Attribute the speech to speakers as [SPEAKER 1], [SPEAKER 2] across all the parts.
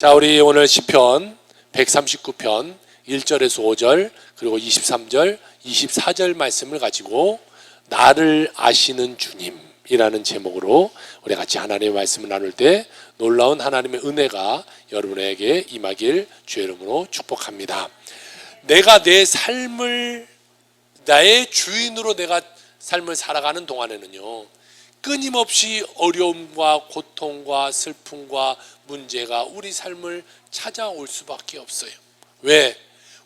[SPEAKER 1] 자, 우리 오늘 시편 139편 1절에서 5절 그리고 23절, 24절 말씀을 가지고 나를 아시는 주님이라는 제목으로 우리 같이 하나님의 말씀을 나눌 때 놀라운 하나님의 은혜가 여러분에게 임하길 주의 이름으로 축복합니다. 내가 내 삶을 나의 주인으로 내가 삶을 살아가는 동안에는요, 끊임없이 어려움과 고통과 슬픔과 문제가 우리 삶을 찾아올 수밖에 없어요. 왜?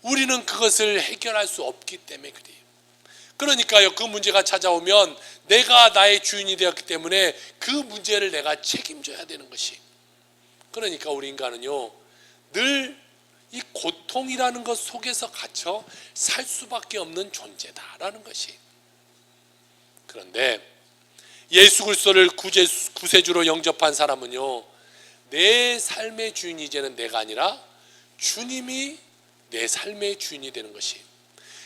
[SPEAKER 1] 우리는 그것을 해결할 수 없기 때문에 그래요. 그러니까요, 그 문제가 찾아오면 내가 나의 주인이 되었기 때문에 그 문제를 내가 책임져야 되는 것이. 그러니까 우리 인간은요, 늘 이 고통이라는 것 속에서 갇혀 살 수밖에 없는 존재다라는 것이. 그런데 예수 그리스도를 구세주로 영접한 사람은요, 내 삶의 주인이 이제는 내가 아니라 주님이 내 삶의 주인이 되는 것이.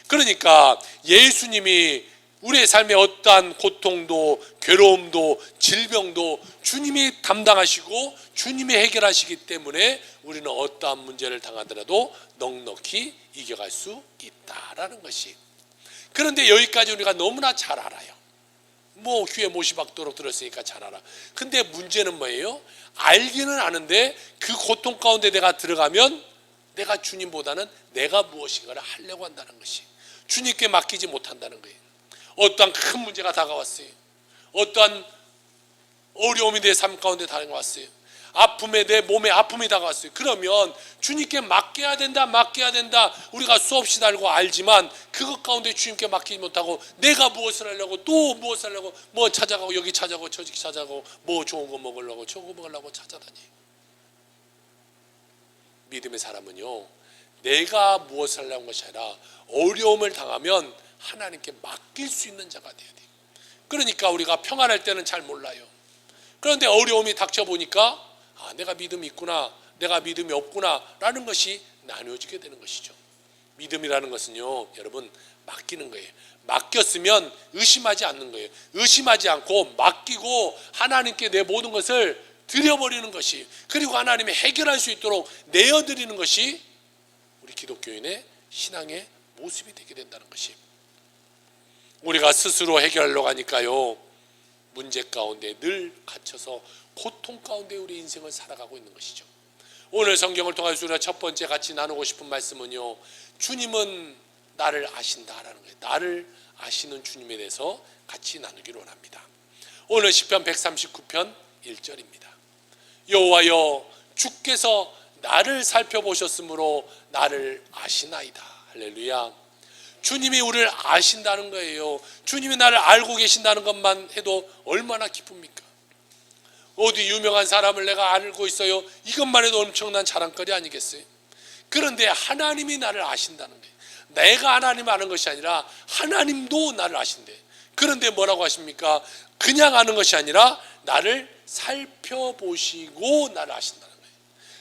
[SPEAKER 1] 그러니까 예수님이 우리의 삶에 어떠한 고통도 괴로움도 질병도 주님이 담당하시고 주님이 해결하시기 때문에 우리는 어떠한 문제를 당하더라도 넉넉히 이겨갈 수 있다라는 것이. 그런데 여기까지 우리가 너무나 잘 알아요. 뭐 귀에 못이 박도록 들었으니까 잘 알아. 근데 문제는 뭐예요? 알기는 아는데 그 고통 가운데 내가 들어가면 내가 주님보다는 내가 무엇인가를 하려고 한다는 것이. 주님께 맡기지 못한다는 거예요. 어떠한 큰 문제가 다가왔어요. 어떠한 어려움이 내 삶 가운데 다가왔어요. 아픔에 내 몸에 아픔이 다가왔어요. 그러면 주님께 맡겨야 된다 우리가 수없이 알고 알지만 그것 가운데 주님께 맡기지 못하고 내가 무엇을 하려고 또 무엇을 하려고 뭐 찾아가고 여기 찾아가고 저기 찾아가고 뭐 좋은 거 먹으려고 저거 먹으려고 찾아다니. 믿음의 사람은요, 내가 무엇을 하려는 것이 아니라 어려움을 당하면 하나님께 맡길 수 있는 자가 돼야 돼요. 그러니까 우리가 평안할 때는 잘 몰라요. 그런데 어려움이 닥쳐보니까 내가 믿음이 있구나, 내가 믿음이 없구나 라는 것이 나뉘어지게 되는 것이죠. 믿음이라는 것은요, 여러분, 맡기는 거예요. 맡겼으면 의심하지 않는 거예요. 의심하지 않고 맡기고 하나님께 내 모든 것을 드려버리는 것이, 그리고 하나님이 해결할 수 있도록 내어드리는 것이 우리 기독교인의 신앙의 모습이 되게 된다는 것이. 우리가 스스로 해결하려고 하니까요, 문제 가운데 늘 갇혀서 고통 가운데 우리 인생을 살아가고 있는 것이죠. 오늘 성경을 통해서 우리가 첫 번째 같이 나누고 싶은 말씀은요, 주님은 나를 아신다라는 거예요. 나를 아시는 주님에 대해서 같이 나누기를 원합니다. 오늘 시편 139편 1절입니다. 여호와여, 주께서 나를 살펴보셨으므로 나를 아시나이다. 할렐루야. 주님이 우리를 아신다는 거예요. 주님이 나를 알고 계신다는 것만 해도 얼마나 기쁩니까? 어디 유명한 사람을 내가 알고 있어요, 이것만 해도 엄청난 자랑거리 아니겠어요? 그런데 하나님이 나를 아신다는 거예요. 내가 하나님 아는 것이 아니라 하나님도 나를 아신대. 그런데 뭐라고 하십니까? 그냥 아는 것이 아니라 나를 살펴보시고 나를 아신다는 거예요.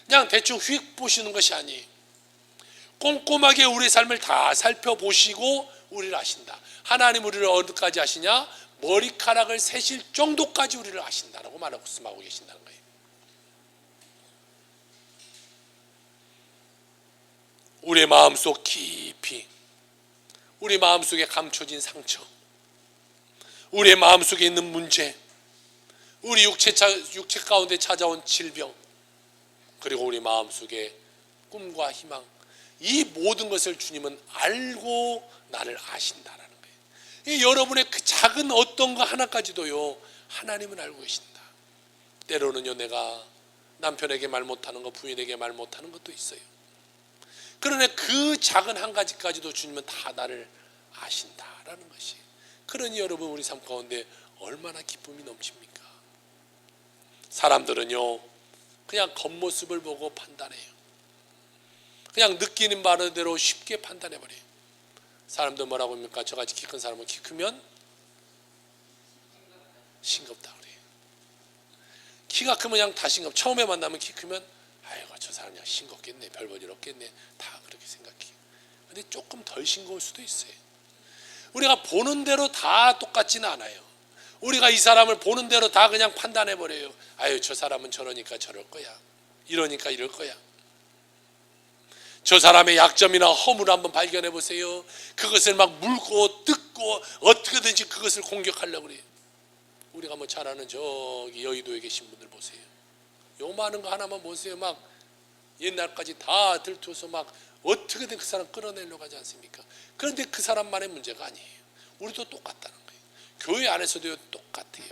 [SPEAKER 1] 그냥 대충 휙 보시는 것이 아니에요. 꼼꼼하게 우리 삶을 다 살펴보시고 우리를 아신다. 하나님 우리를 어디까지 아시냐? 머리카락을 세실 정도까지 우리를 아신다라고 말씀하고 계신다는 거예요. 우리의 마음속 깊이, 우리 마음속에 감춰진 상처, 우리의 마음속에 있는 문제, 우리 육체 가운데 찾아온 질병, 그리고 우리 마음속에 꿈과 희망, 이 모든 것을 주님은 알고 나를 아신다라는 거예요. 여러분의 그 작은 어떤 거 하나까지도요, 하나님은 알고 계신다. 때로는요, 내가 남편에게 말 못하는 거, 부인에게 말 못하는 것도 있어요. 그러나 그 작은 한 가지까지도 주님은 다 나를 아신다라는 것이. 그러니 여러분, 우리 삶 가운데 얼마나 기쁨이 넘칩니까? 사람들은요, 그냥 겉모습을 보고 판단해요. 그냥 느끼는 바대로 쉽게 판단해버려요. 사람들 뭐라고 합니까? 저같이 키 큰 사람은 키 크면 싱겁다 그래요. 키가 크면 그냥 다 싱겁. 처음에 만나면 키 크면 아이고 저 사람 그냥 싱겁겠네, 별 볼 일 없겠네, 다 그렇게 생각해요. 근데 조금 덜 싱거울 수도 있어요. 우리가 보는 대로 다 똑같지는 않아요. 우리가 이 사람을 보는 대로 다 그냥 판단해버려요. 아유 저 사람은 저러니까 저럴 거야. 이러니까 이럴 거야. 저 사람의 약점이나 허물을 한번 발견해 보세요. 그것을 막 물고 뜯고 어떻게든지 그것을 공격하려고 그래요. 우리가 뭐 잘 아는 저기 여의도에 계신 분들 보세요. 요 많은 거 하나만 보세요. 막 옛날까지 다 들투어서 막 어떻게든 그 사람 끌어내려고 하지 않습니까? 그런데 그 사람만의 문제가 아니에요. 우리도 똑같다는 거예요. 교회 안에서도 똑같아요.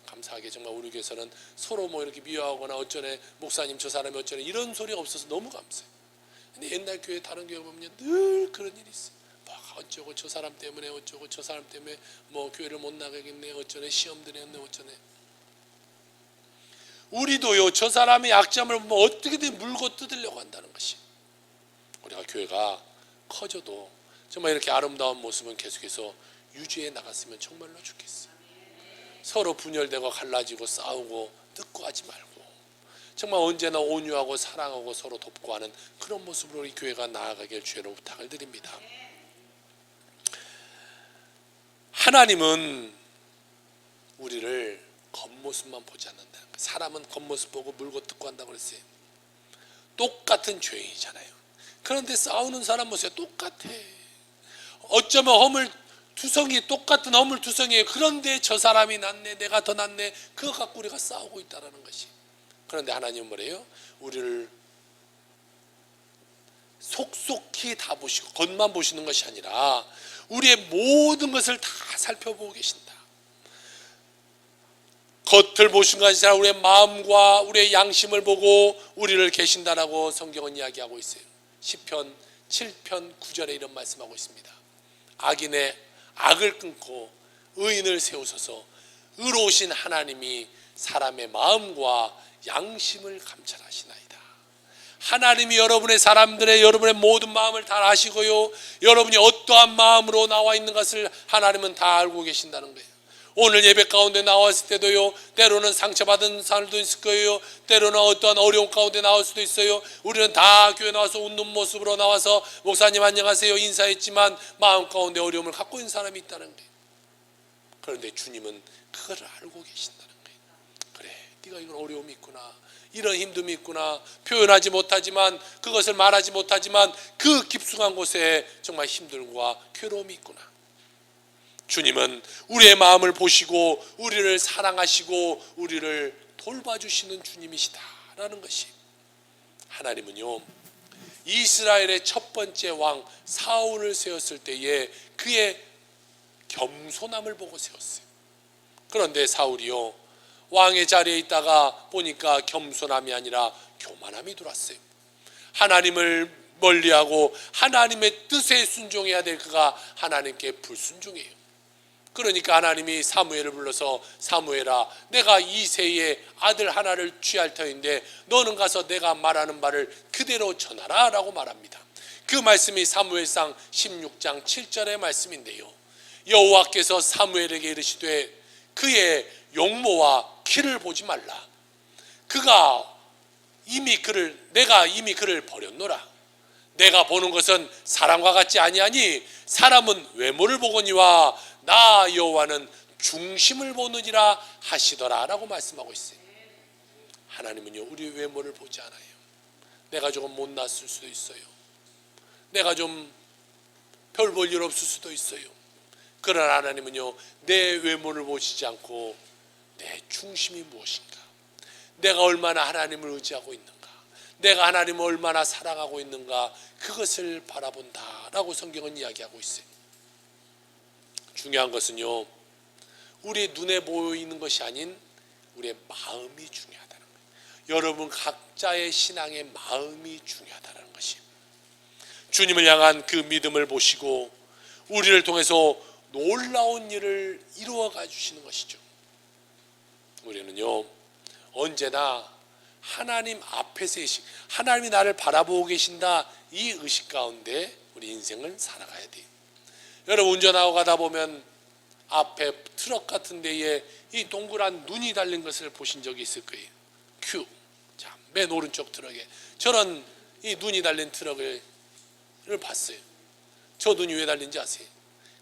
[SPEAKER 1] 감사하게 정말 우리 교회에서는 서로 뭐 이렇게 미워하거나 어쩌네 목사님 저 사람이 어쩌네 이런 소리가 없어서 너무 감사해요. 근데 옛날 교회 다른 교회 보면 늘 그런 일이 있어요. 막 어쩌고 저 사람 때문에 어쩌고 저 사람 때문에 뭐 교회를 못 나가겠네 어쩌네 시험 드렸네 어쩌네. 우리도요 저 사람의 약점을 뭐 어떻게든 물고 뜯으려고 한다는 것이. 우리가 교회가 커져도 정말 이렇게 아름다운 모습은 계속해서 유지해 나갔으면 정말로 좋겠어요. 서로 분열되고 갈라지고 싸우고 뜯고 하지 말고 정말 언제나 온유하고 사랑하고 서로 돕고 하는 그런 모습으로 우리 교회가 나아가길 주의로 부탁을 드립니다. 하나님은 우리를 겉모습만 보지 않는다. 사람은 겉모습 보고 물고 뜯고 한다고 그랬어요. 똑같은 죄인이잖아요. 그런데 싸우는 사람 보세요. 똑같아. 어쩌면 허물투성이 똑같은 허물투성이에요. 그런데 저 사람이 낫네 내가 더 낫네 그거 갖고 우리가 싸우고 있다는 것이. 그런데 하나님은 뭐래요? 우리를 속속히 다 보시고 겉만 보시는 것이 아니라 우리의 모든 것을 다 살펴보고 계신다. 겉을 보시는 것이 아니라 우리의 마음과 우리의 양심을 보고 우리를 계신다라고 성경은 이야기하고 있어요. 시편 7편 9절에 이런 말씀하고 있습니다. 악인의 악을 끊고 의인을 세우소서. 의로우신 하나님이 사람의 마음과 양심을 감찰하시나이다. 하나님이 여러분의 사람들의 여러분의 모든 마음을 다 아시고요, 여러분이 어떠한 마음으로 나와 있는 것을 하나님은 다 알고 계신다는 거예요. 오늘 예배 가운데 나왔을 때도요, 때로는 상처받은 사람도 있을 거예요. 때로는 어떠한 어려움 가운데 나올 수도 있어요. 우리는 다 교회 나와서 웃는 모습으로 나와서 목사님 안녕하세요 인사했지만 마음 가운데 어려움을 갖고 있는 사람이 있다는 거예요. 그런데 주님은 그걸 알고 계신다는 거예요. 그래, 네가 이런 어려움이 있구나, 이런 힘듦이 있구나, 표현하지 못하지만 그것을 말하지 못하지만 그 깊숙한 곳에 정말 힘들과 괴로움이 있구나. 주님은 우리의 마음을 보시고 우리를 사랑하시고 우리를 돌봐주시는 주님이시다라는 것이. 하나님은요 이스라엘의 첫 번째 왕 사울을 세웠을 때에 그의 겸손함을 보고 세웠어요. 그런데 사울이요 왕의 자리에 있다가 보니까 겸손함이 아니라 교만함이 들어왔어요. 하나님을 멀리하고 하나님의 뜻에 순종해야 될 그가 하나님께 불순종해요. 그러니까 하나님이 사무엘을 불러서 사무엘아, 내가 이새의 아들 하나를 취할 터인데 너는 가서 내가 말하는 말을 그대로 전하라 라고 말합니다. 그 말씀이 사무엘상 16장 7절의 말씀인데요, 여호와께서 사무엘에게 이르시되 그의 용모와 키를 보지 말라. 내가 이미 그를 버렸노라. 내가 보는 것은 사람과 같지 아니하니 사람은 외모를 보거니와 나 여호와는 중심을 보느니라 하시더라 라고 말씀하고 있어요. 하나님은요 우리 외모를 보지 않아요. 내가 조금 못났을 수도 있어요. 내가 좀 별 볼 일 없을 수도 있어요. 그러나 하나님은요 내 외모를 보시지 않고 내 중심이 무엇인가, 내가 얼마나 하나님을 의지하고 있는가, 내가 하나님을 얼마나 사랑하고 있는가, 그것을 바라본다라고 성경은 이야기하고 있어요. 중요한 것은요 우리의 눈에 보이는 것이 아닌 우리의 마음이 중요하다는 거예요. 여러분 각자의 신앙의 마음이 중요하다는 것이. 주님을 향한 그 믿음을 보시고 우리를 통해서 놀라운 일을 이루어 가주시는 것이죠. 우리는요 언제나 하나님 앞에서 하나님이 나를 바라보고 계신다, 이 의식 가운데 우리 인생을 살아가야 돼요. 여러분 운전하고 가다 보면 앞에 트럭 같은 데에 이 동그란 눈이 달린 것을 보신 적이 있을 거예요. 큐. 자, 맨 오른쪽 트럭에 저런 이 눈이 달린 트럭을 봤어요. 저 눈이 왜 달린지 아세요?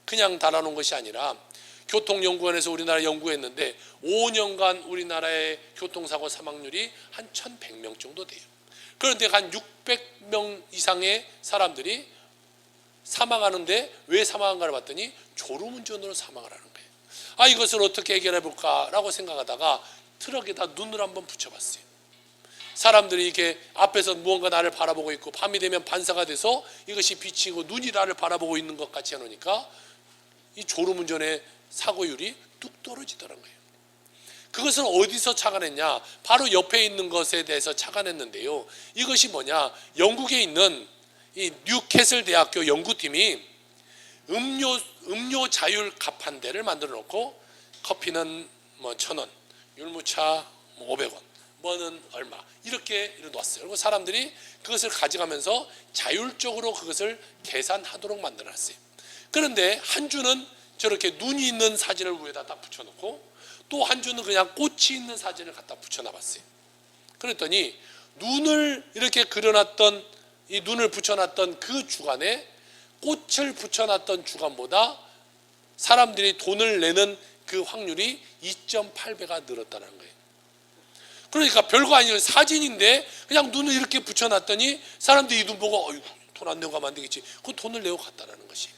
[SPEAKER 1] 그냥 달아놓은 것이 아니라 교통연구원에서 우리나라 연구했는데 5년간 우리나라의 교통사고 사망률이 한 1100명 정도 돼요. 그런데 한 600명 이상의 사람들이 사망하는데 왜 사망한가를 봤더니 졸음운전으로 사망을 하는 거예요. 이것을 어떻게 해결해 볼까라고 생각하다가 트럭에다 눈을 한번 붙여봤어요. 사람들이 이렇게 앞에서 무언가 나를 바라보고 있고 밤이 되면 반사가 돼서 이것이 비치고 눈이 나를 바라보고 있는 것 같이 해놓으니까 이 졸음운전의 사고율이 뚝 떨어지더란 거예요. 그것을 어디서 착안했냐? 바로 옆에 있는 것에 대해서 착안했는데요. 이것이 뭐냐? 영국에 있는 이 뉴캐슬 대학교 연구팀이 음료 자율 가판대를 만들어 놓고 커피는 뭐 1,000원, 율무차 뭐 500원, 뭐는 얼마 이렇게 놓았어요. 그리고 사람들이 그것을 가져가면서 자율적으로 그것을 계산하도록 만들어 놨어요. 그런데 한 주는 저렇게 눈이 있는 사진을 위에다 딱 붙여놓고 또 한 주는 그냥 꽃이 있는 사진을 갖다 붙여놔봤어요. 그랬더니 눈을 이렇게 그려놨던 이 눈을 붙여놨던 그 주간에 꽃을 붙여놨던 주간보다 사람들이 돈을 내는 그 확률이 2.8배가 늘었다는 거예요. 그러니까 별거 아니에요. 사진인데 그냥 눈을 이렇게 붙여놨더니 사람들이 이 눈 보고 어이구 돈 안 내고 가면 안 되겠지. 그 돈을 내고 갔다라는 것이.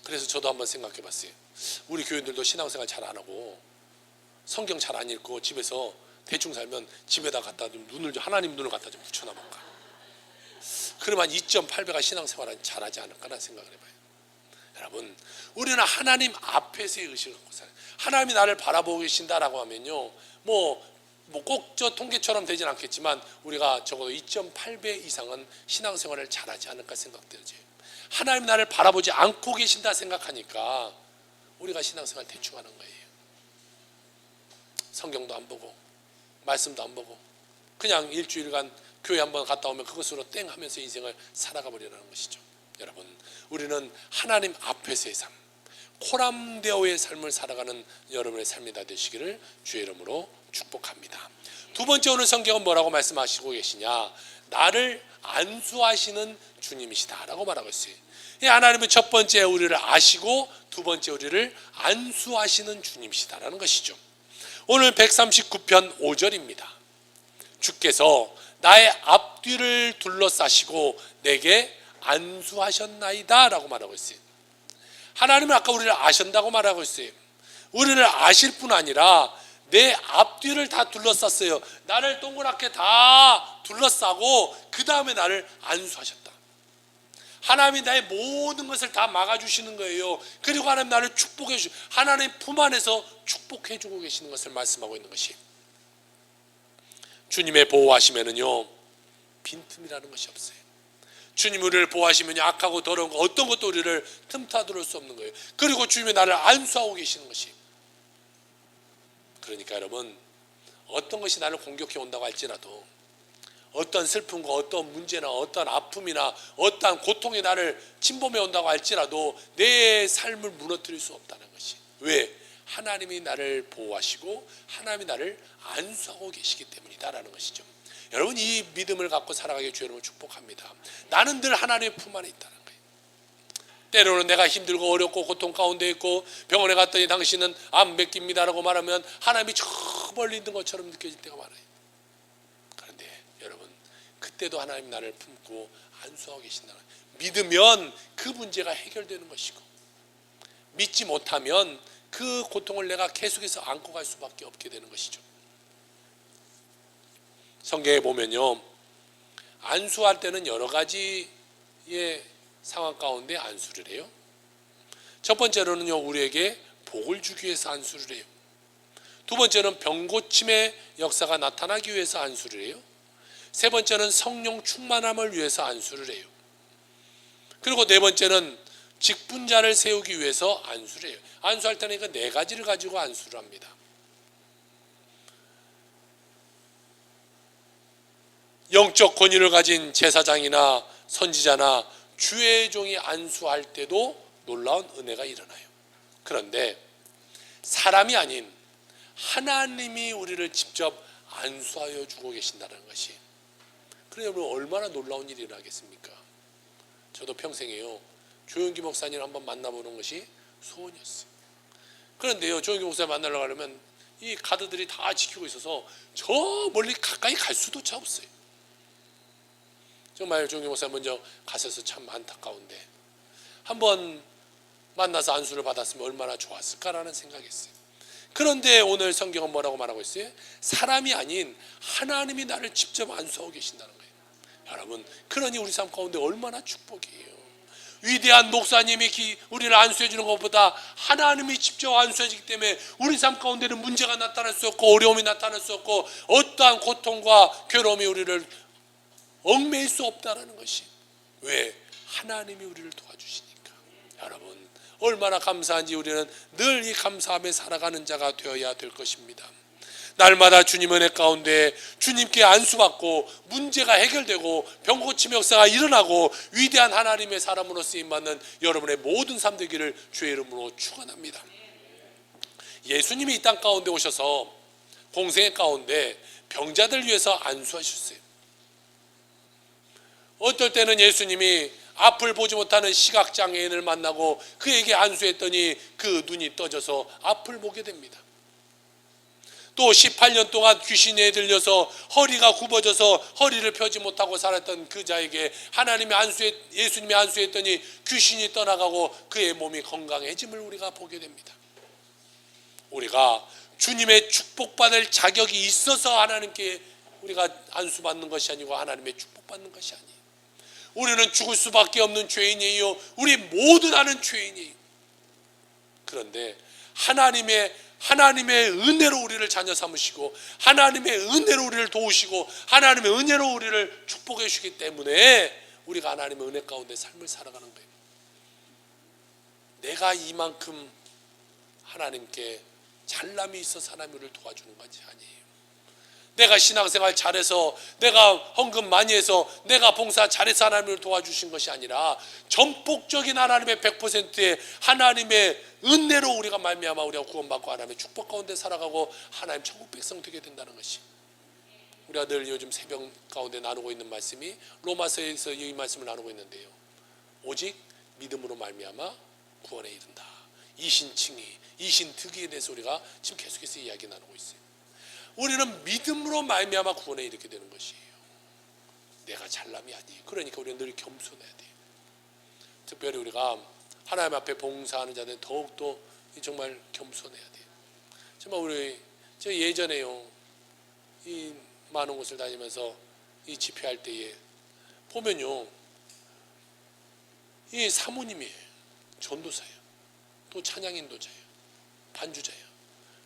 [SPEAKER 1] 그래서 저도 한번 생각해 봤어요. 우리 교인들도 신앙생활 잘 안 하고 성경 잘 안 읽고 집에서 대충 살면 집에다 갖다 좀 하나님 눈을 갖다 좀 붙여놔볼까. 그러면 2.8배가 신앙생활을 잘하지 않을까라는 생각을 해봐요. 여러분, 우리는 하나님 앞에서의 의식을 갖고 살아요. 하나님이 나를 바라보고 계신다라고 하면요, 뭐 꼭 저 통계처럼 되진 않겠지만 우리가 적어도 2.8배 이상은 신앙생활을 잘하지 않을까 생각되어져요. 하나님 나를 바라보지 않고 계신다 생각하니까 우리가 신앙생활 대충 하는 거예요. 성경도 안 보고 말씀도 안 보고 그냥 일주일간 교회 한번 갔다 오면 그것으로 땡 하면서 인생을 살아가 버리라는 것이죠. 여러분, 우리는 하나님 앞에서의 삶, 코람데오의 삶을 살아가는 여러분의 삶이 다 되시기를 주의 이름으로 축복합니다. 두 번째, 오늘 성경은 뭐라고 말씀하시고 계시냐? 나를 안수하시는 주님이시다라고 말하고 있어요. 하나님은 첫 번째 우리를 아시고 두 번째 우리를 안수하시는 주님이시다라는 것이죠. 오늘 139편 5절입니다. 주께서 나의 앞뒤를 둘러싸시고 내게 안수하셨나이다 라고 말하고 있어요. 하나님은 아까 우리를 아신다고 말하고 있어요. 우리를 아실 뿐 아니라 내 앞뒤를 다 둘러쌌어요. 나를 동그랗게 다 둘러싸고 그 다음에 나를 안수하셨다. 하나님이 나의 모든 것을 다 막아주시는 거예요. 그리고 하나님 나를 축복해 주시고 하나님 품 안에서 축복해 주고 계시는 것을 말씀하고 있는 것이, 주님의 보호하시면은요 빈틈이라는 것이 없어요. 주님 우리를 보호하시면 악하고 더러운 거 어떤 것도 우리를 틈타들을 수 없는 거예요. 그리고 주님이 나를 안수하고 계시는 것이, 그러니까 여러분, 어떤 것이 나를 공격해 온다고 할지라도, 어떤 슬픔과 어떤 문제나 어떤 아픔이나 어떤 고통이 나를 침범해 온다고 할지라도 내 삶을 무너뜨릴 수 없다는 것이, 왜? 하나님이 나를 보호하시고 하나님이 나를 안수하고 계시기 때문이다라는 것이죠. 여러분, 이 믿음을 갖고 살아가기 주의 이름으로 축복합니다. 나는 늘 하나님의 품 안에 있다는 거예요. 때로는 내가 힘들고 어렵고 고통 가운데 있고 병원에 갔더니 당신은 안 뵙깁니다라고 말하면 하나님이 저 멀리 있는 것처럼 느껴질 때가 많아요. 그런데 여러분, 그때도 하나님 나를 품고 안수하고 계신다는 거예요. 믿으면 그 문제가 해결되는 것이고, 믿지 못하면 그 고통을 내가 계속해서 안고 갈 수밖에 없게 되는 것이죠. 성경에 보면요, 안수할 때는 여러 가지의 상황 가운데 안수를 해요. 첫 번째로는요, 우리에게 복을 주기 위해서 안수를 해요. 두 번째는 병고침의 역사가 나타나기 위해서 안수를 해요. 세 번째는 성령 충만함을 위해서 안수를 해요. 그리고 네 번째는 직분자를 세우기 위해서 안수를 해요. 안수할 때는 그 네 가지를 가지고 안수를 합니다. 영적 권위를 가진 제사장이나 선지자나 주의 종이 안수할 때도 놀라운 은혜가 일어나요. 그런데 사람이 아닌 하나님이 우리를 직접 안수하여 주고 계신다는 것이, 그러면 얼마나 놀라운 일이 일어나겠습니까? 저도 평생에요, 조용기 목사님을 한번 만나보는 것이 소원이었어요. 그런데요, 조용기 목사님 만나려고 하려면 이 가드들이 다 지키고 있어서 저 멀리 가까이 갈 수조차 없어요. 정말 조용기 목사님 먼저 가셔서 참 안타까운데 한번 만나서 안수를 받았으면 얼마나 좋았을까라는 생각했어요. 그런데 오늘 성경은 뭐라고 말하고 있어요? 사람이 아닌 하나님이 나를 직접 안수하고 계신다는 거예요. 여러분, 그러니 우리 삶 가운데 얼마나 축복이에요. 위대한 목사님이 우리를 안수해 주는 것보다 하나님이 직접 안수해 주기 때문에 우리 삶 가운데는 문제가 나타날 수 없고 어려움이 나타날 수 없고 어떠한 고통과 괴로움이 우리를 얽매일 수 없다는 것이, 왜? 하나님이 우리를 도와주시니까. 여러분, 얼마나 감사한지 우리는 늘 이 감사함에 살아가는 자가 되어야 될 것입니다. 날마다 주님 은혜 가운데 주님께 안수받고 문제가 해결되고 병고침 역사가 일어나고 위대한 하나님의 사람으로 쓰임받는 여러분의 모든 삶 되기를 주의 이름으로 축원합니다. 예수님이 이 땅 가운데 오셔서 공생의 가운데 병자들 위해서 안수하셨어요. 어떨 때는 예수님이 앞을 보지 못하는 시각장애인을 만나고 그에게 안수했더니 그 눈이 떠져서 앞을 보게 됩니다. 또 18년 동안 귀신에 들려서 허리가 굽어져서 허리를 펴지 못하고 살았던 그 자에게 예수님이 안수했더니 귀신이 떠나가고 그의 몸이 건강해짐을 우리가 보게 됩니다. 우리가 주님의 축복받을 자격이 있어서 하나님께 우리가 안수받는 것이 아니고 하나님의 축복받는 것이 아니에요. 우리는 죽을 수밖에 없는 죄인이에요. 우리 모두 다는 죄인이에요. 그런데 하나님의 은혜로 우리를 자녀 삼으시고 하나님의 은혜로 우리를 도우시고 하나님의 은혜로 우리를 축복해 주시기 때문에 우리가 하나님의 은혜 가운데 삶을 살아가는 거예요. 내가 이만큼 하나님께 잘남이 있어서 하나님이 우리를 도와주는 것이 아니에요. 내가 신앙생활 잘해서, 내가 헌금 많이 해서, 내가 봉사 잘해서 하나님을 도와주신 것이 아니라 전폭적인 하나님의 100%의 하나님의 은혜로 우리가 말미암아 우리가 구원받고 하나님의 축복 가운데 살아가고 하나님 천국 백성 되게 된다는 것이, 우리가 늘 요즘 새벽 가운데 나누고 있는 말씀이 로마서에서 이 말씀을 나누고 있는데요. 오직 믿음으로 말미암아 구원에 이른다. 이신칭의, 이신득의에 대해서 우리가 지금 계속해서 이야기 나누고 있어요. 우리는 믿음으로 말미암아 구원에 이르게 되는 것이에요. 내가 잘남이 아니에요. 그러니까 우리는 늘 겸손해야 돼요. 특별히 우리가 하나님 앞에 봉사하는 자들은 더욱더 정말 겸손해야 돼요. 정말 저 예전에요, 이 많은 곳을 다니면서 이 집회할 때에 보면요, 이 사모님이에요. 전도사예요. 또 찬양인도자예요. 반주자예요.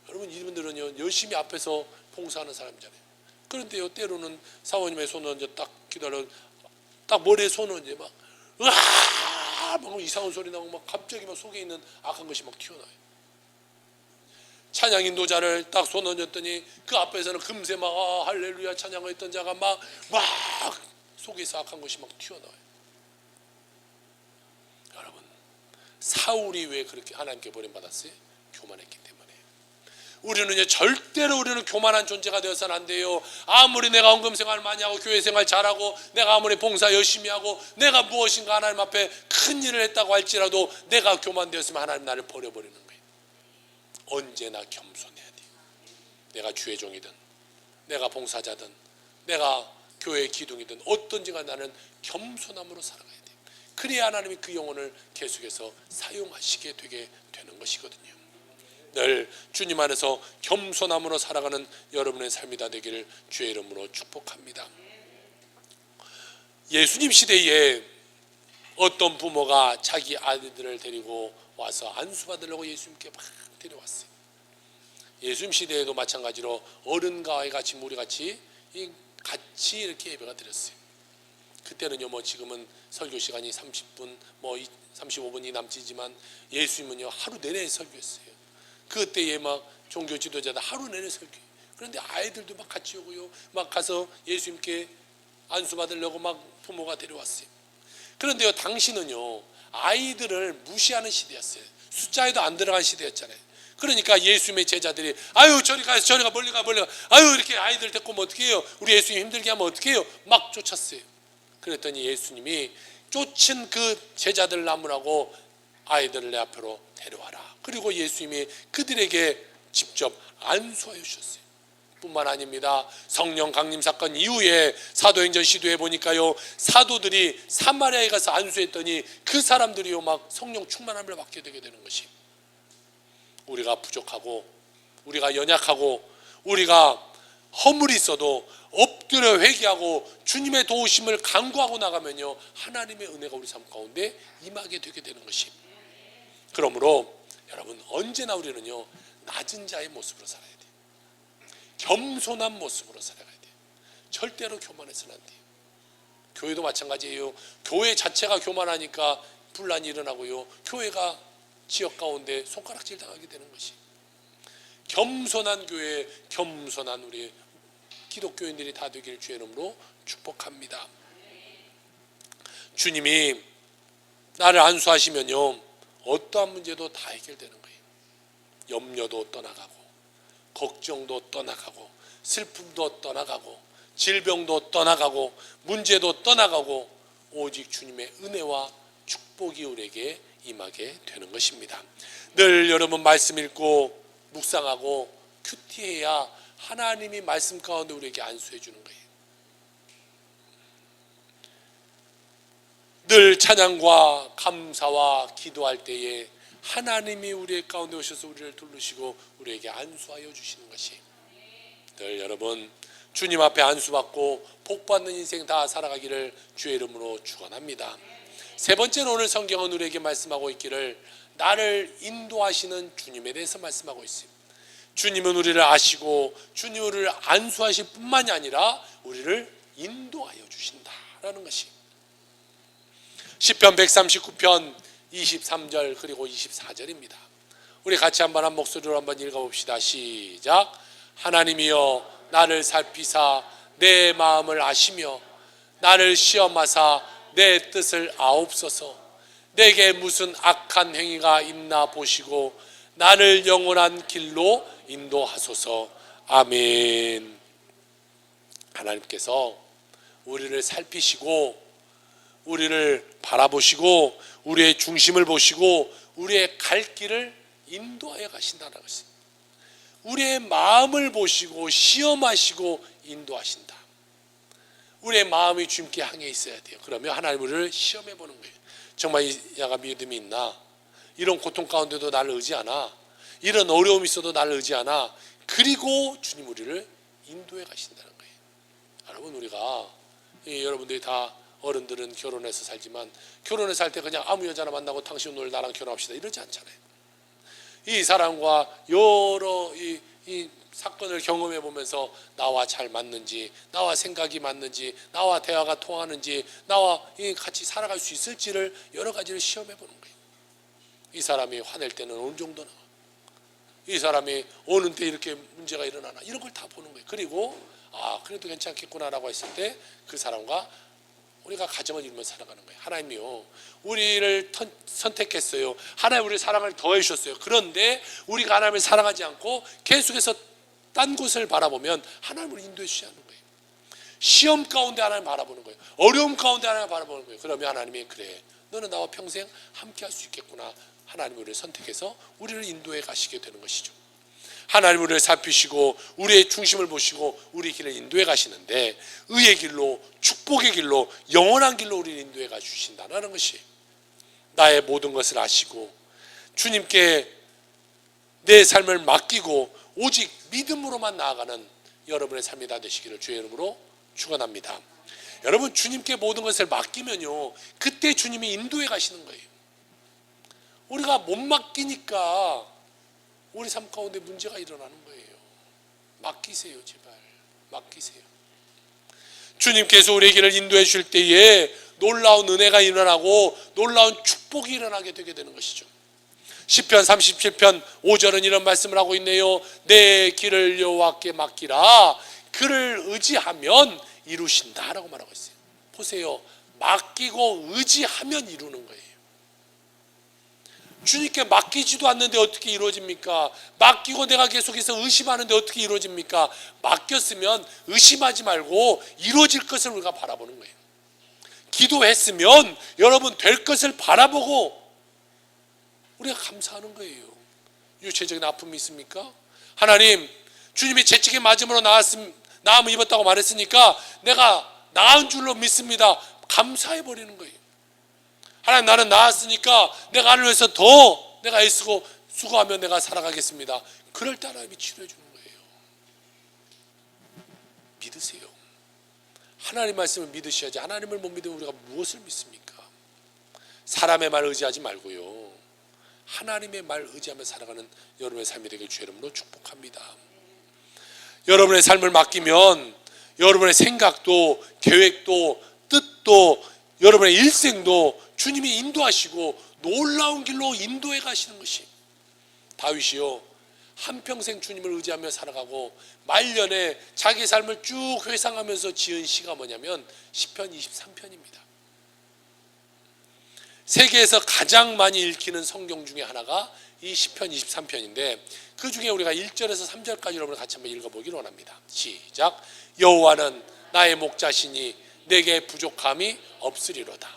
[SPEAKER 1] 여러분, 이분들은요 열심히 앞에서 봉사하는 사람이잖아요. 그런데요 때로는 사모님의 손을 얹어 딱 기다려, 딱 머리에 손을 얹어 막 으아 막 이상한 소리 나고 막 갑자기 막 속에 있는 악한 것이 막 튀어나와요. 찬양 인도자를 딱 손 얹었더니 그 앞에서는 금세 막 할렐루야 찬양을 했던 자가 막 속에서 악한 것이 막 튀어나와요. 여러분, 사울이 왜 그렇게 하나님께 버림받았어요? 교만했기 때문에. 우리는 절대로 교만한 존재가 되어서는 안 돼요. 아무리 내가 헌금생활 많이 하고 교회생활 잘하고 내가 아무리 봉사 열심히 하고 내가 무엇인가 하나님 앞에 큰 일을 했다고 할지라도 내가 교만되었으면 하나님 나를 버려버리는 거예요. 언제나 겸손해야 돼요. 내가 주의 종이든 내가 봉사자든 내가 교회의 기둥이든 어떤지가 나는 겸손함으로 살아가야 돼요. 그래야 하나님이 그 영혼을 계속해서 사용하시게 되게 되는 것이거든요. 늘 주님 안에서 겸손함으로 살아가는 여러분의 삶이 다 되기를 주의 이름으로 축복합니다. 예수님 시대에 어떤 부모가 자기 아들들을 데리고 와서 안수받으려고 예수님께 막 데려왔어요. 예수님 시대에도 마찬가지로 어른과 아이 같이 우리 같이 이렇게 예배가 드렸어요. 그때는요 지금은 설교 시간이 30분 35분이 남지지만 예수님은요 하루 내내 설교했어요. 그때에 막 종교 지도자들 하루 내내 설교해요. 그런데 아이들도 막 같이 오고요, 막 가서 예수님께 안수 받으려고 막 부모가 데려왔어요. 그런데요 당시는요 아이들을 무시하는 시대였어요. 숫자에도 안 들어간 시대였잖아요. 그러니까 예수님의 제자들이 아유 저리 가 멀리 가 아유 이렇게 아이들 데리고 오면 어떻게 해요? 우리 예수님 힘들게 하면 어떻게 해요? 막 쫓았어요. 그랬더니 예수님이 쫓은 그 제자들 나무라고 아이들을 내 앞으로 데려와라. 그리고 예수님이 그들에게 직접 안수하여 주셨어요. 뿐만 아닙니다. 성령 강림 사건 이후에 사도행전 시도해 보니까요, 사도들이 사마리아에 가서 안수했더니 그 사람들이요 막 성령 충만함을 받게 되게 되는 것이, 우리가 부족하고 우리가 연약하고 우리가 허물이 있어도 엎드려 회개하고 주님의 도우심을 간구하고 나가면요, 하나님의 은혜가 우리 삶 가운데 임하게 되게 되는 것이. 그러므로 여러분, 언제나 우리는요 낮은 자의 모습으로 살아야 돼요. 겸손한 모습으로 살아가야 돼요. 절대로 교만해서는 안 돼요. 교회도 마찬가지예요. 교회 자체가 교만하니까 분란이 일어나고요, 교회가 지역 가운데 손가락질 당하게 되는 것이. 겸손한 교회, 겸손한 우리 기독교인들이 다 되길 주의 이름으로 축복합니다. 주님이 나를 안수하시면요, 어떠한 문제도 다 해결되는 거예요. 염려도 떠나가고, 걱정도 떠나가고, 슬픔도 떠나가고, 질병도 떠나가고, 문제도 떠나가고, 오직 주님의 은혜와 축복이 우리에게 임하게 되는 것입니다. 늘 여러분 말씀 읽고 묵상하고 큐티해야 하나님이 말씀 가운데 우리에게 안수해 주는 거예요. 늘 찬양과 감사와 기도할 때에 하나님이 우리 가운데 오셔서 우리를 둘르시고 우리에게 안수하여 주시는 것이, 늘 여러분 주님 앞에 안수받고 복받는 인생 다 살아가기를 주의 이름으로 축원합니다. 세 번째로 오늘 성경은 우리에게 말씀하고 있기를, 나를 인도하시는 주님에 대해서 말씀하고 있습니다. 주님은 우리를 아시고 주님은 우리를 안수하실 뿐만이 아니라 우리를 인도하여 주신다라는 것이, 시편 139편 23절 그리고 24절입니다. 우리 같이 한번 한 목소리로 한번 읽어봅시다. 시작. 하나님이여 나를 살피사 내 마음을 아시며 나를 시험하사 내 뜻을 아옵소서. 내게 무슨 악한 행위가 있나 보시고 나를 영원한 길로 인도하소서. 아멘. 하나님께서 우리를 살피시고 우리를 바라보시고 우리의 중심을 보시고 우리의 갈 길을 인도하여 가신다는 것입니다. 우리의 마음을 보시고 시험하시고 인도하신다. 우리의 마음이 주님께 향해 있어야 돼요. 그러면 하나님 우리를 시험해 보는 거예요. 정말 이 자가 믿음이 있나? 이런 고통 가운데도 나를 의지하나? 이런 어려움이 있어도 나를 의지하나? 그리고 주님 우리를 인도해 가신다는 거예요. 여러분, 우리가 여러분들이 다 어른들은 결혼해서 살지만 결혼해서 살 때 그냥 아무 여자나 만나고 당신 오늘 나랑 결혼합시다 이러지 않잖아요. 이 사람과 여러 이 사건을 경험해 보면서 나와 잘 맞는지, 나와 생각이 맞는지, 나와 대화가 통하는지, 나와 같이 살아갈 수 있을지를 여러 가지를 시험해 보는 거예요. 이 사람이 화낼 때는 어느 정도나, 이 사람이 어느 때 이렇게 문제가 일어나나, 이런 걸 다 보는 거예요. 그리고 그래도 괜찮겠구나라고 했을 때 그 사람과 우리가 가정을 이루며 살아가는 거예요. 하나님이요, 우리를 선택했어요. 하나님 우리의 사랑을 더해 주셨어요. 그런데 우리가 하나님을 사랑하지 않고 계속해서 딴 곳을 바라보면 하나님을 인도해 주지 않는 거예요. 시험 가운데 하나님 바라보는 거예요. 어려움 가운데 하나님 바라보는 거예요. 그러면 하나님이 그래, 너는 나와 평생 함께 할 수 있겠구나. 하나님 우리를 선택해서 우리를 인도해 가시게 되는 것이죠. 하나님 우리를 살피시고 우리의 중심을 보시고 우리 길을 인도해 가시는데, 의의 길로, 축복의 길로, 영원한 길로 우리를 인도해 가 주신다는 것이, 나의 모든 것을 아시고 주님께 내 삶을 맡기고 오직 믿음으로만 나아가는 여러분의 삶이 다 되시기를 주의 이름으로 축원합니다. 여러분, 주님께 모든 것을 맡기면요, 그때 주님이 인도해 가시는 거예요. 우리가 못 맡기니까 우리 삶 가운데 문제가 일어나는 거예요. 맡기세요, 제발. 맡기세요. 주님께서 우리에게를 인도해 주실 때에 놀라운 은혜가 일어나고 놀라운 축복이 일어나게 되게 되는 것이죠. 시편 37편 5절은 이런 말씀을 하고 있네요. 내 길을 여호와께 맡기라. 그를 의지하면 이루신다라고 말하고 있어요. 보세요. 맡기고 의지하면 이루는 거예요. 주님께 맡기지도 않는데 어떻게 이루어집니까? 맡기고 내가 계속해서 의심하는데 어떻게 이루어집니까? 맡겼으면 의심하지 말고 이루어질 것을 우리가 바라보는 거예요. 기도했으면 여러분 될 것을 바라보고 우리가 감사하는 거예요. 유체적인 아픔이 있습니까? 하나님, 주님이 재치기 맞음으로 나음을 입었다고 말했으니까 내가 나은 줄로 믿습니다. 감사해 버리는 거예요. 하나님, 나는 나았으니까 내가 하나님을 위해서 더 내가 애쓰고 수고하며 내가 살아가겠습니다. 그럴 때 하나님이 치료해 주는 거예요. 믿으세요. 하나님 말씀을 믿으셔야지. 하나님을 못 믿으면 우리가 무엇을 믿습니까? 사람의 말 의지하지 말고요, 하나님의 말 의지하며 살아가는 여러분의 삶이 되길 주의 이름으로 축복합니다. 여러분의 삶을 맡기면 여러분의 생각도 계획도 뜻도 여러분의 일생도 주님이 인도하시고 놀라운 길로 인도해 가시는 것이, 다윗이요 한평생 주님을 의지하며 살아가고 말년에 자기 삶을 쭉 회상하면서 지은 시가 뭐냐면 시편 23편입니다. 세계에서 가장 많이 읽히는 성경 중에 하나가 이 시편 23편인데 그 중에 우리가 1절에서 3절까지 여러분 같이 한번 읽어보기를 원합니다. 시작. 여호와는 나의 목자시니 내게 부족함이 없으리로다.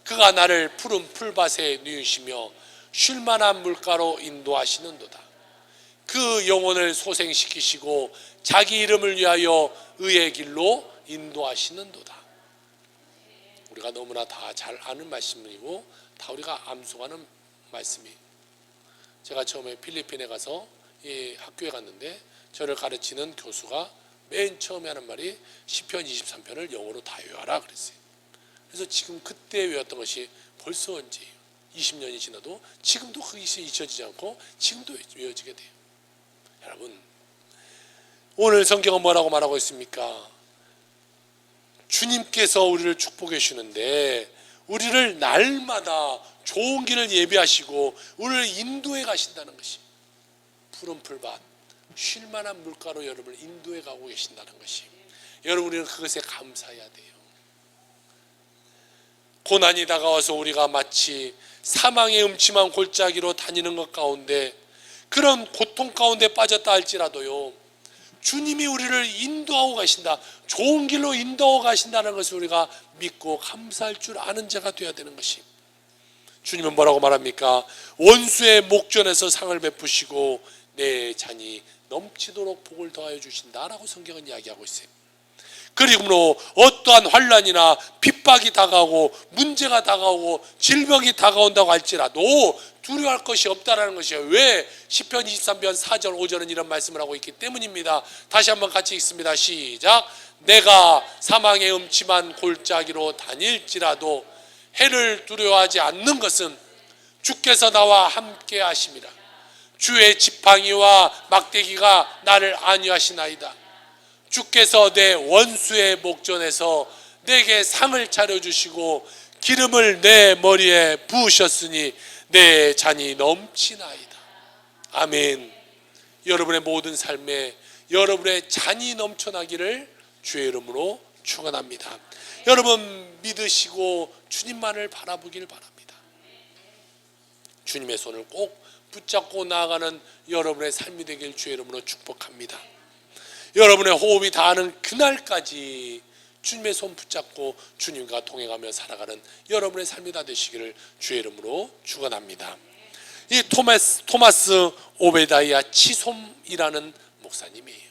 [SPEAKER 1] 그가 나를 푸른 풀밭에 누이시며 쉴만한 물가로 인도하시는도다. 그 영혼을 소생시키시고 자기 이름을 위하여 의의 길로 인도하시는도다. 우리가 너무나 다 잘 아는 말씀이고 다 우리가 암송하는 말씀이, 제가 처음에 필리핀에 가서 이 학교에 갔는데 저를 가르치는 교수가 맨 처음에 하는 말이 시편 23편을 영어로 다 외워라 그랬어요. 그래서 지금 그때 외웠던 것이 벌써 언제 20년이 지나도 지금도 그것이 잊혀지지 않고 지금도 외워지게 돼요. 여러분, 오늘 성경은 뭐라고 말하고 있습니까? 주님께서 우리를 축복해 주시는데 우리를 날마다 좋은 길을 예비하시고 우리를 인도해 가신다는 것이, 푸른 풀밭 쉴만한 물가로 여러분을 인도해 가고 계신다는 것이, 여러분 우리는 그것에 감사해야 돼요. 고난이 다가와서 우리가 마치 사망의 음침한 골짜기로 다니는 것 가운데 그런 고통 가운데 빠졌다 할지라도요, 주님이 우리를 인도하고 가신다, 좋은 길로 인도하고 가신다는 것을 우리가 믿고 감사할 줄 아는 자가 되어야 되는 것이, 주님은 뭐라고 말합니까? 원수의 목전에서 상을 베푸시고 내 잔이 넘치도록 복을 더하여 주신다라고 성경은 이야기하고 있어요. 그리고 어떠한 환난이나 핍박이 다가오고 문제가 다가오고 질병이 다가온다고 할지라도 두려워할 것이 없다라는 것이에요. 왜? 시편 23편 4절 5절은 이런 말씀을 하고 있기 때문입니다. 다시 한번 같이 읽습니다. 시작. 내가 사망의 음침한 골짜기로 다닐지라도 해를 두려워하지 않는 것은 주께서 나와 함께 하심이라. 주의 지팡이와 막대기가 나를 안위하시나이다. 주께서 내 원수의 목전에서 내게 상을 차려주시고 기름을 내 머리에 부으셨으니 내 잔이 넘치나이다. 아멘. 여러분의 모든 삶에 여러분의 잔이 넘쳐나기를 주의 이름으로 축원합니다. 여러분 믿으시고 주님만을 바라보길 바랍니다. 주님의 손을 꼭 붙잡고 나아가는 여러분의 삶이 되길 주의 이름으로 축복합니다. 여러분의 호흡이 닿는 그날까지 주님의 손 붙잡고 주님과 동행하며 살아가는 여러분의 삶이 다 되시기를 주의 이름으로 축원합니다. 이 토마스 오베다이아 치솜이라는 목사님이에요.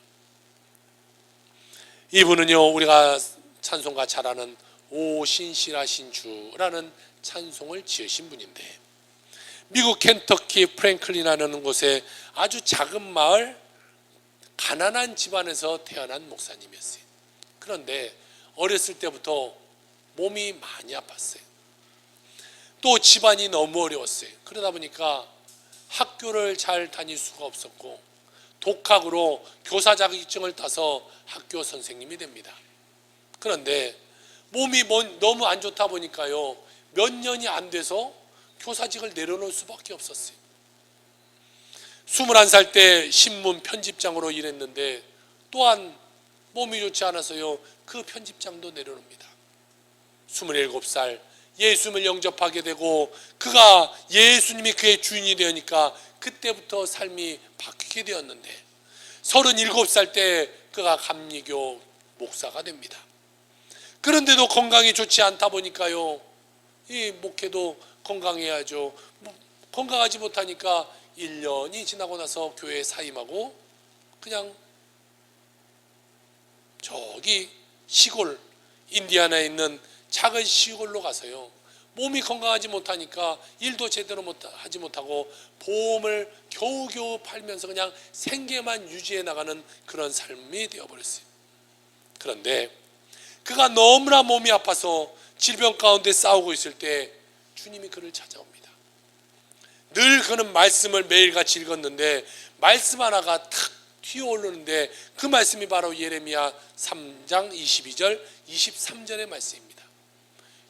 [SPEAKER 1] 이분은요, 우리가 찬송가 잘 아는 오 신실하신 주라는 찬송을 지으신 분인데, 미국 켄터키 프랭클린이라는 곳에 아주 작은 마을 가난한 집안에서 태어난 목사님이었어요. 그런데 어렸을 때부터 몸이 많이 아팠어요. 또 집안이 너무 어려웠어요. 그러다 보니까 학교를 잘 다닐 수가 없었고 독학으로 교사 자격증을 따서 학교 선생님이 됩니다. 그런데 몸이 너무 안 좋다 보니까요, 몇 년이 안 돼서 교사직을 내려놓을 수밖에 없었어요. 21살 때 신문 편집장으로 일했는데 또한 몸이 좋지 않아서요, 그 편집장도 내려놓습니다. 27살 예수님을 영접하게 되고 그가 예수님이 그의 주인이 되니까 그때부터 삶이 바뀌게 되었는데 37살 때 그가 감리교 목사가 됩니다. 그런데도 건강이 좋지 않다 보니까요, 이 목회도 건강해야죠. 건강하지 못하니까 1년이 지나고 나서 교회에 사임하고 그냥 저기 시골 인디아나에 있는 작은 시골로 가서요, 몸이 건강하지 못하니까 일도 제대로 하지 못하고 보험을 겨우겨우 팔면서 그냥 생계만 유지해 나가는 그런 삶이 되어버렸어요. 그런데 그가 너무나 몸이 아파서 질병 가운데 싸우고 있을 때 주님이 그를 찾아옵니다. 늘 그는 말씀을 매일같이 읽었는데 말씀 하나가 탁 튀어오르는데 그 말씀이 바로 예레미야 3장 22절 23절의 말씀입니다.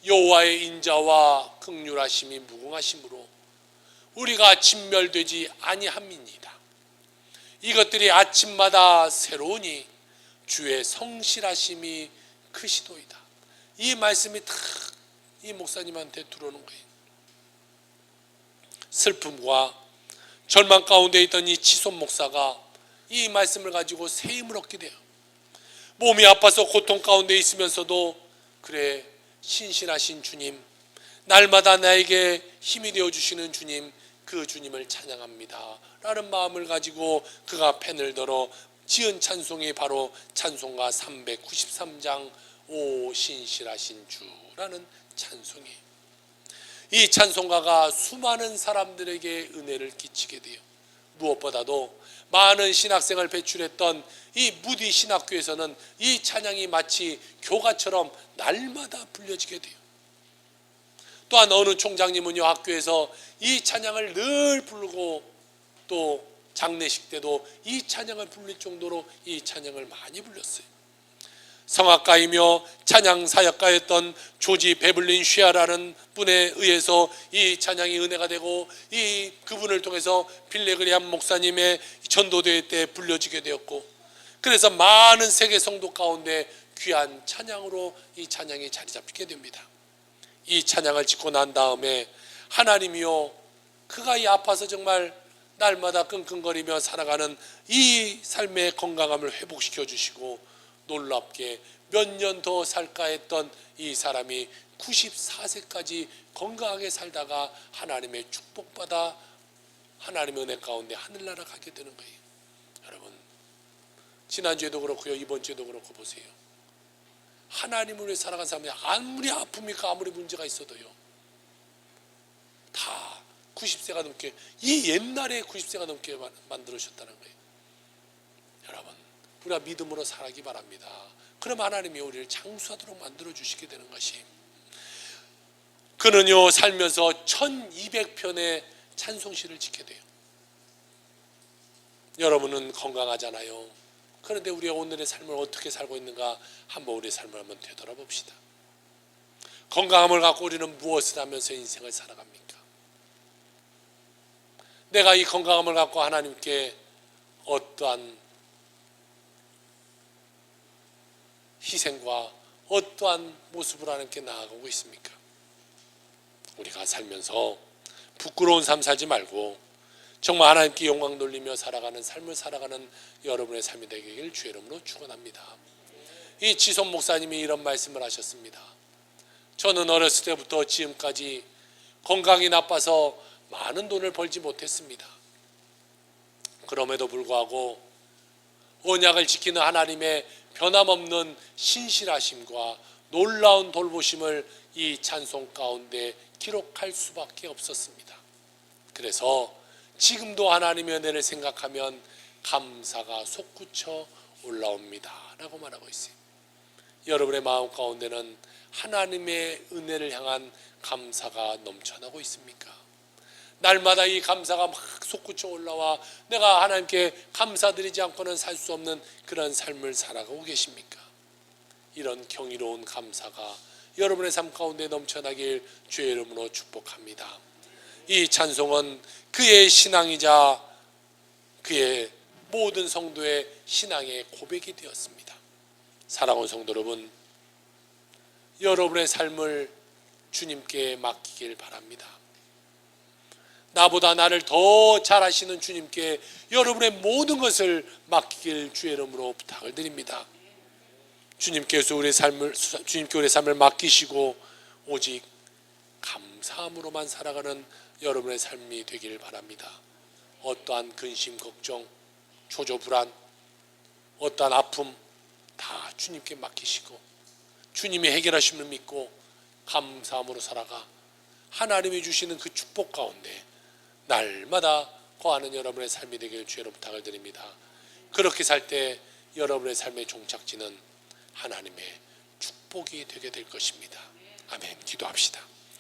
[SPEAKER 1] 여호와의 인자와 긍휼하심이 무궁하심으로 우리가 진멸되지 아니함이니이다. 이것들이 아침마다 새로우니 주의 성실하심이 크시도이다. 이 말씀이 탁 이 목사님한테 들어오는 거예요. 슬픔과 절망 가운데 있던 이 지손 목사가 이 말씀을 가지고 새 힘을 얻게 돼요. 몸이 아파서 고통 가운데 있으면서도 그래, 신실하신 주님, 날마다 나에게 힘이 되어주시는 주님, 그 주님을 찬양합니다 라는 마음을 가지고 그가 펜을 들어 지은 찬송이 바로 찬송가 393장 오 신실하신 주라는 찬송이에요. 이 찬송가가 수많은 사람들에게 은혜를 끼치게 돼요. 무엇보다도 많은 신학생을 배출했던 이 무디 신학교에서는 이 찬양이 마치 교가처럼 날마다 불려지게 돼요. 또한 어느 총장님은요, 학교에서 이 찬양을 늘 부르고 또 장례식 때도 이 찬양을 부를 정도로 이 찬양을 많이 불렸어요. 성악가이며 찬양 사역가였던 조지 베블린 쉐아라는 분에 의해서 이 찬양이 은혜가 되고 이 그분을 통해서 빌레그리암 목사님의 전도대회 때 불려지게 되었고, 그래서 많은 세계 성도 가운데 귀한 찬양으로 이 찬양이 자리 잡히게 됩니다. 이 찬양을 짓고 난 다음에 하나님이요, 그가 이 아파서 정말 날마다 끙끙거리며 살아가는 이 삶의 건강함을 회복시켜 주시고, 놀랍게 몇 년 더 살까 했던 이 사람이 94세까지 건강하게 살다가 하나님의 축복받아 하나님의 은혜 가운데 하늘나라 가게 되는 거예요. 여러분, 지난주에도 그렇고요, 이번 주에도 그렇고 보세요. 하나님을 위해 살아간 사람이 아무리 아픔이 있고 아무리 문제가 있어도요, 다 90세가 넘게, 이 옛날에 90세가 넘게 만들으셨다는 거예요. 여러분, 우리가 믿음으로 살아가기 바랍니다. 그럼 하나님이 우리를 장수하도록 만들어 주시게 되는 것이, 그는요 살면서 1200편의 찬송시를 짓게 돼요. 여러분은 건강하잖아요. 그런데 우리가 오늘의 삶을 어떻게 살고 있는가 한번 우리의 삶을 한번 되돌아봅시다. 건강함을 갖고 우리는 무엇을 하면서 인생을 살아갑니까? 내가 이 건강함을 갖고 하나님께 어떠한 희생과 어떠한 모습으로 하나님께 나아가고 있습니까? 우리가 살면서 부끄러운 삶 살지 말고 정말 하나님께 영광 돌리며 살아가는 삶을 살아가는 여러분의 삶이 되기를 주의 이름으로 축원합니다. 이 지손 목사님이 이런 말씀을 하셨습니다. 저는 어렸을 때부터 지금까지 건강이 나빠서 많은 돈을 벌지 못했습니다. 그럼에도 불구하고 언약을 지키는 하나님의 변함없는 신실하심과 놀라운 돌보심을 이 찬송 가운데 기록할 수밖에 없었습니다. 그래서 지금도 하나님의 은혜를 생각하면 감사가 솟구쳐 올라옵니다 라고 말하고 있어요. 여러분의 마음 가운데는 하나님의 은혜를 향한 감사가 넘쳐나고 있습니까? 날마다 이 감사가 막 솟구쳐 올라와 내가 하나님께 감사드리지 않고는 살 수 없는 그런 삶을 살아가고 계십니까? 이런 경이로운 감사가 여러분의 삶 가운데 넘쳐나길 주의 이름으로 축복합니다. 이 찬송은 그의 신앙이자 그의 모든 성도의 신앙의 고백이 되었습니다. 사랑하는 성도 여러분, 여러분의 삶을 주님께 맡기길 바랍니다. 나보다 나를 더 잘 아시는 주님께 여러분의 모든 것을 맡기길 주의 이름으로 부탁을 드립니다. 주님께 우리의 삶을 맡기시고 오직 감사함으로만 살아가는 여러분의 삶이 되기를 바랍니다. 어떠한 근심, 걱정, 초조, 불안, 어떠한 아픔 다 주님께 맡기시고 주님이 해결하심을 믿고 감사함으로 살아가 하나님이 주시는 그 축복 가운데 날마다 거하는 여러분의 삶이 되기를 주의 이름으로 부탁을 드립니다. 그렇게 살 때 여러분의 삶의 종착지는 하나님의 축복이 되게 될 것입니다. 아멘. 기도합시다.